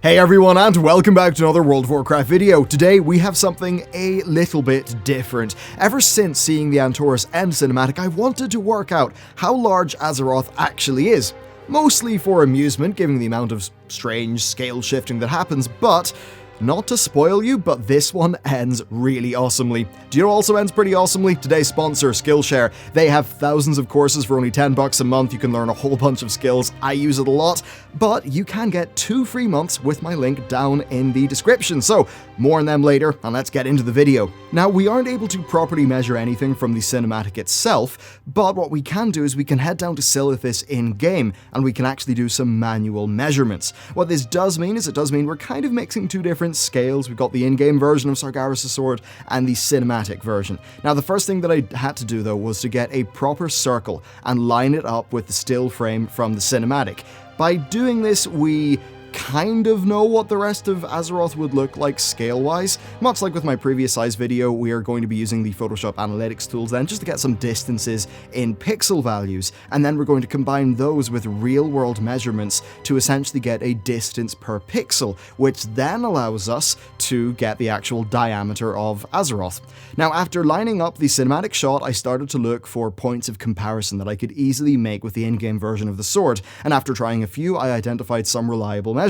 Hey everyone, and welcome back to another World of Warcraft video. Today we have something a little bit different. Ever since seeing the Antorus End cinematic, I wanted to work out how large Azeroth actually is. Mostly for amusement, given the amount of strange scale shifting that happens, but not to spoil you, but this one ends really awesomely. Do you know what also ends pretty awesomely? Today's sponsor, Skillshare. They have thousands of courses for only $10 a month. You can learn a whole bunch of skills. I use it a lot, but you can get 2 free months with my link down in the description. So more on them later, and let's get into the video. Now, we aren't able to properly measure anything from the cinematic itself, but what we can do is we can head down to Silithis in-game, and we can actually do some manual measurements. What this does mean is it does mean we're kind of mixing two different scales. We've got the in-game version of Sargeras' sword and the cinematic version. Now, the first thing that I had to do though was to get a proper circle and line it up with the still frame from the cinematic. By doing this, we kind of know what the rest of Azeroth would look like scale-wise. Much like with my previous size video, we are going to be using the Photoshop analytics tools then just to get some distances in pixel values, and then we're going to combine those with real-world measurements to essentially get a distance per pixel, which then allows us to get the actual diameter of Azeroth. Now, after lining up the cinematic shot, I started to look for points of comparison that I could easily make with the in-game version of the sword, and after trying a few, I identified some reliable measurements.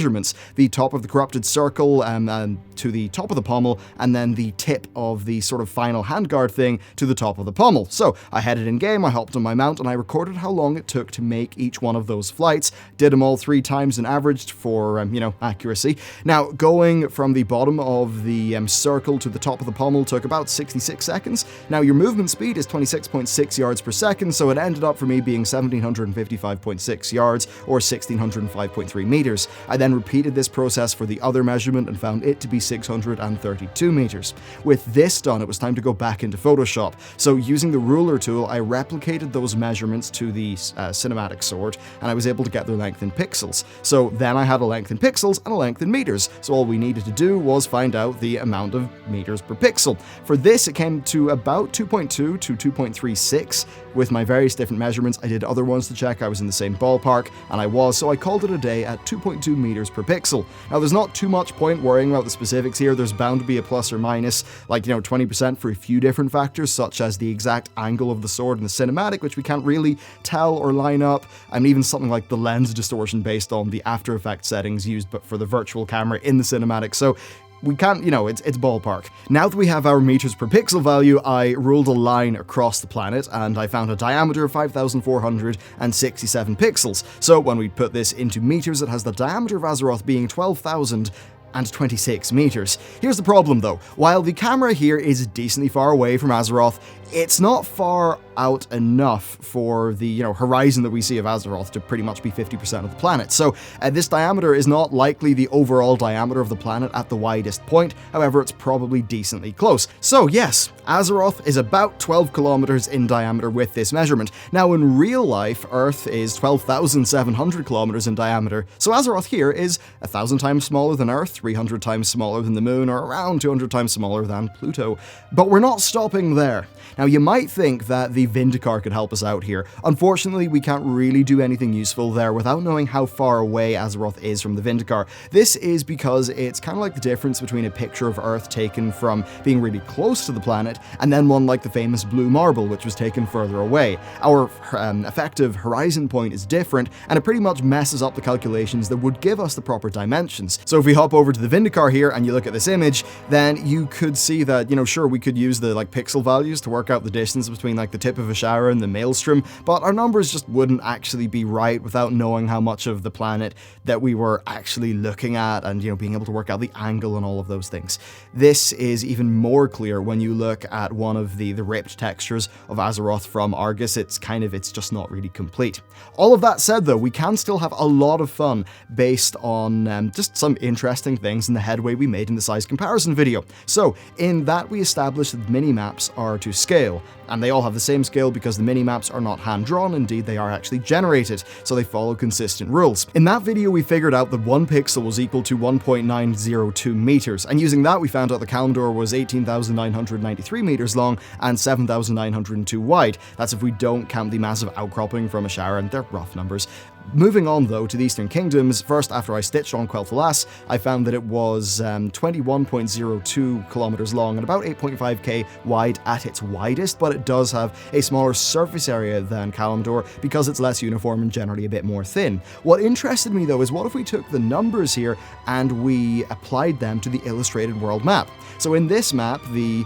The top of the corrupted circle to the top of the pommel, and then the tip of the sort of final handguard thing to the top of the pommel. So I headed in game, I hopped on my mount, and I recorded how long it took to make each one of those flights. Did them all 3 times and averaged for, accuracy. Now, going from the bottom of the circle to the top of the pommel took about 66 seconds. Now, your movement speed is 26.6 yards per second, so it ended up for me being 1755.6 yards or 1605.3 meters. I then repeated this process for the other measurement and found it to be 632 meters. With this done, it was time to go back into Photoshop. So using the ruler tool, I replicated those measurements to the cinematic sword, and I was able to get their length in pixels. So then I had a length in pixels and a length in meters. So all we needed to do was find out the amount of meters per pixel. For this, it came to about 2.2 to 2.36 with my various different measurements. I did other ones to check I was in the same ballpark, and I was, so I called it a day at 2.2 meters per pixel. Now, there's not too much point worrying about the specifics here. There's bound to be a plus or minus, 20% for a few different factors, such as the exact angle of the sword in the cinematic, which we can't really tell or line up, and even something like the lens distortion based on the After Effects settings used but for the virtual camera in the cinematic. So we can't, it's ballpark. Now that we have our meters per pixel value, I ruled a line across the planet, and I found a diameter of 5,467 pixels. So when we put this into meters, it has the diameter of Azeroth being 12,026 meters. Here's the problem though. While the camera here is decently far away from Azeroth, it's not far out enough for the horizon that we see of Azeroth to pretty much be 50% of the planet. So this diameter is not likely the overall diameter of the planet at the widest point. However, it's probably decently close. So yes, Azeroth is about 12 kilometers in diameter with this measurement. Now, in real life, Earth is 12,700 kilometers in diameter. So Azeroth here is 1,000 times smaller than Earth, 300 times smaller than the Moon, or around 200 times smaller than Pluto. But we're not stopping there. Now, you might think that the Vindicar could help us out here. Unfortunately, we can't really do anything useful there without knowing how far away Azeroth is from the Vindicar. This is because it's kind of like the difference between a picture of Earth taken from being really close to the planet and then one like the famous blue marble, which was taken further away. Our effective horizon point is different, and it pretty much messes up the calculations that would give us the proper dimensions. So if we hop over to the Vindicar here and you look at this image, then you could see that, sure, we could use the pixel values to work out the distance between the tip of a shower and the maelstrom, but our numbers just wouldn't actually be right without knowing how much of the planet that we were actually looking at and being able to work out the angle and all of those things. This is even more clear when you look at one of the ripped textures of Azeroth from Argus. It's just not really complete. All of that said though, we can still have a lot of fun based on just some interesting things in the headway we made in the size comparison video. So in that, we established that the mini-maps are to scale, and they all have the same scale because the mini-maps are not hand-drawn, indeed they are actually generated, so they follow consistent rules. In that video, we figured out that 1 pixel was equal to 1.902 meters, and using that we found out the Kalimdor was 18,993 meters long and 7,902 wide. That's if we don't count the massive outcropping from a shower, and they're rough numbers. Moving on though to the Eastern Kingdoms, first after I stitched on Quel'Thalas, I found that it was 21.02 kilometers long and about 8.5k wide at its widest, but it does have a smaller surface area than Kalimdor because it's less uniform and generally a bit more thin. What interested me though is what if we took the numbers here and we applied them to the illustrated world map. So in this map, the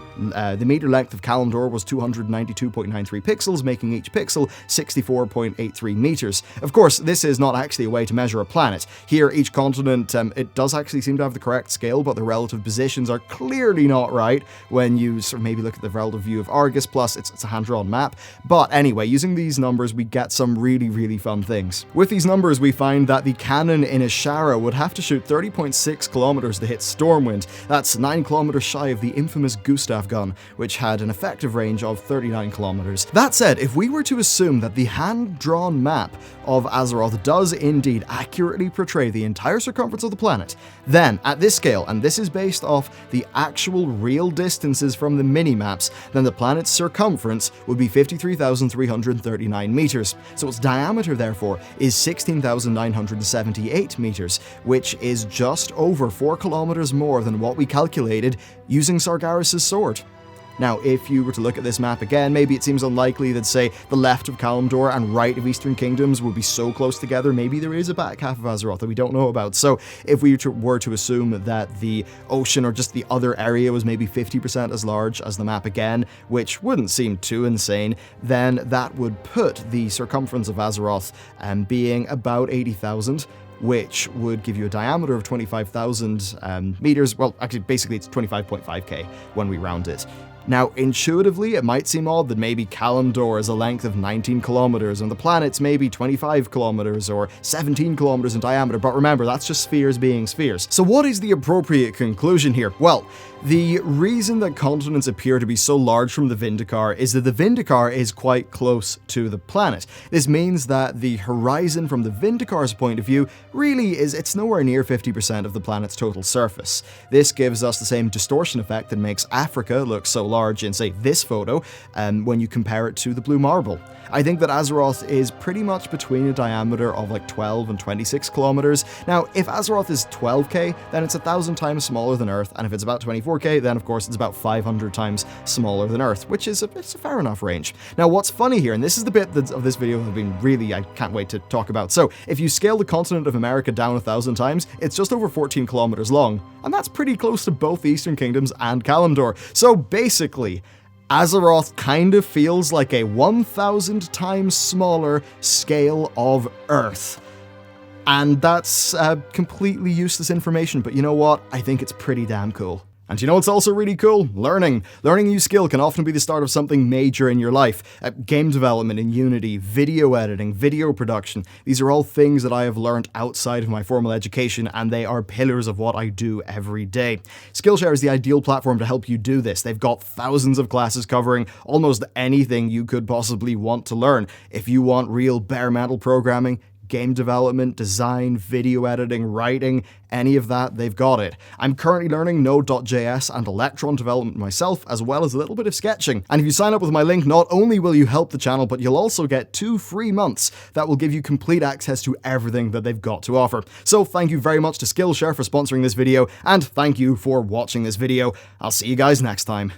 meter length of Kalimdor was 292.93 pixels, making each pixel 64.83 meters. Of course, this is not actually a way to measure a planet. Here, each continent, it does actually seem to have the correct scale, but the relative positions are clearly not right when you sort of maybe look at the relative view of Argus, plus it's a hand-drawn map. But anyway, using these numbers, we get some really, really fun things. With these numbers, we find that the cannon in Ishara would have to shoot 30.6 kilometers to hit Stormwind. That's 9 kilometers shy of the infamous Gustav gun, which had an effective range of 39 kilometers. That said, if we were to assume that the hand-drawn map of Azeroth does indeed accurately portray the entire circumference of the planet, then at this scale, and this is based off the actual real distances from the mini-maps, then the planet's circumference would be 53,339 meters. So its diameter, therefore, is 16,978 meters, which is just over 4 kilometers more than what we calculated using Sargeras' sword. Now, if you were to look at this map again, maybe it seems unlikely that, say, the left of Kalimdor and right of Eastern Kingdoms would be so close together. Maybe there is a back half of Azeroth that we don't know about. So if we were to assume that the ocean or just the other area was maybe 50% as large as the map again, which wouldn't seem too insane, then that would put the circumference of Azeroth being about 80,000. Which would give you a diameter of 25,000 meters. Well, actually, basically it's 25.5k when we round it. Now, intuitively, it might seem odd that maybe Kalimdor is a length of 19 kilometers and the planet's maybe 25 kilometers or 17 kilometers in diameter, but remember, that's just spheres being spheres. So what is the appropriate conclusion here? Well, the reason that continents appear to be so large from the Vindicar is that the Vindicar is quite close to the planet. This means that the horizon from the Vindicar's point of view really it's nowhere near 50% of the planet's total surface. This gives us the same distortion effect that makes Africa look so large in, say, this photo when you compare it to the blue marble. I think that Azeroth is pretty much between a diameter of like 12 and 26 kilometers. Now, if Azeroth is 12k, then it's 1,000 times smaller than Earth, and if it's about 24k, then of course it's about 500 times smaller than Earth, which is it's a fair enough range. Now, what's funny here, and this is the bit of this video that I've been really, I can't wait to talk about. So, if you scale the continent of America down 1,000 times, it's just over 14 kilometers long, and that's pretty close to both the Eastern Kingdoms and Kalimdor. So basically, Azeroth kind of feels like a 1,000 times smaller scale of Earth. And that's completely useless information, but you know what? I think it's pretty damn cool. And you know what's also really cool? Learning. Learning a new skill can often be the start of something major in your life. Game development in Unity, video editing, video production. These are all things that I have learned outside of my formal education, and they are pillars of what I do every day. Skillshare is the ideal platform to help you do this. They've got thousands of classes covering almost anything you could possibly want to learn. If you want real bare metal programming, game development, design, video editing, writing, any of that, they've got it. I'm currently learning Node.js and Electron development myself, as well as a little bit of sketching. And if you sign up with my link, not only will you help the channel, but you'll also get 2 free months that will give you complete access to everything that they've got to offer. So thank you very much to Skillshare for sponsoring this video, and thank you for watching this video. I'll see you guys next time.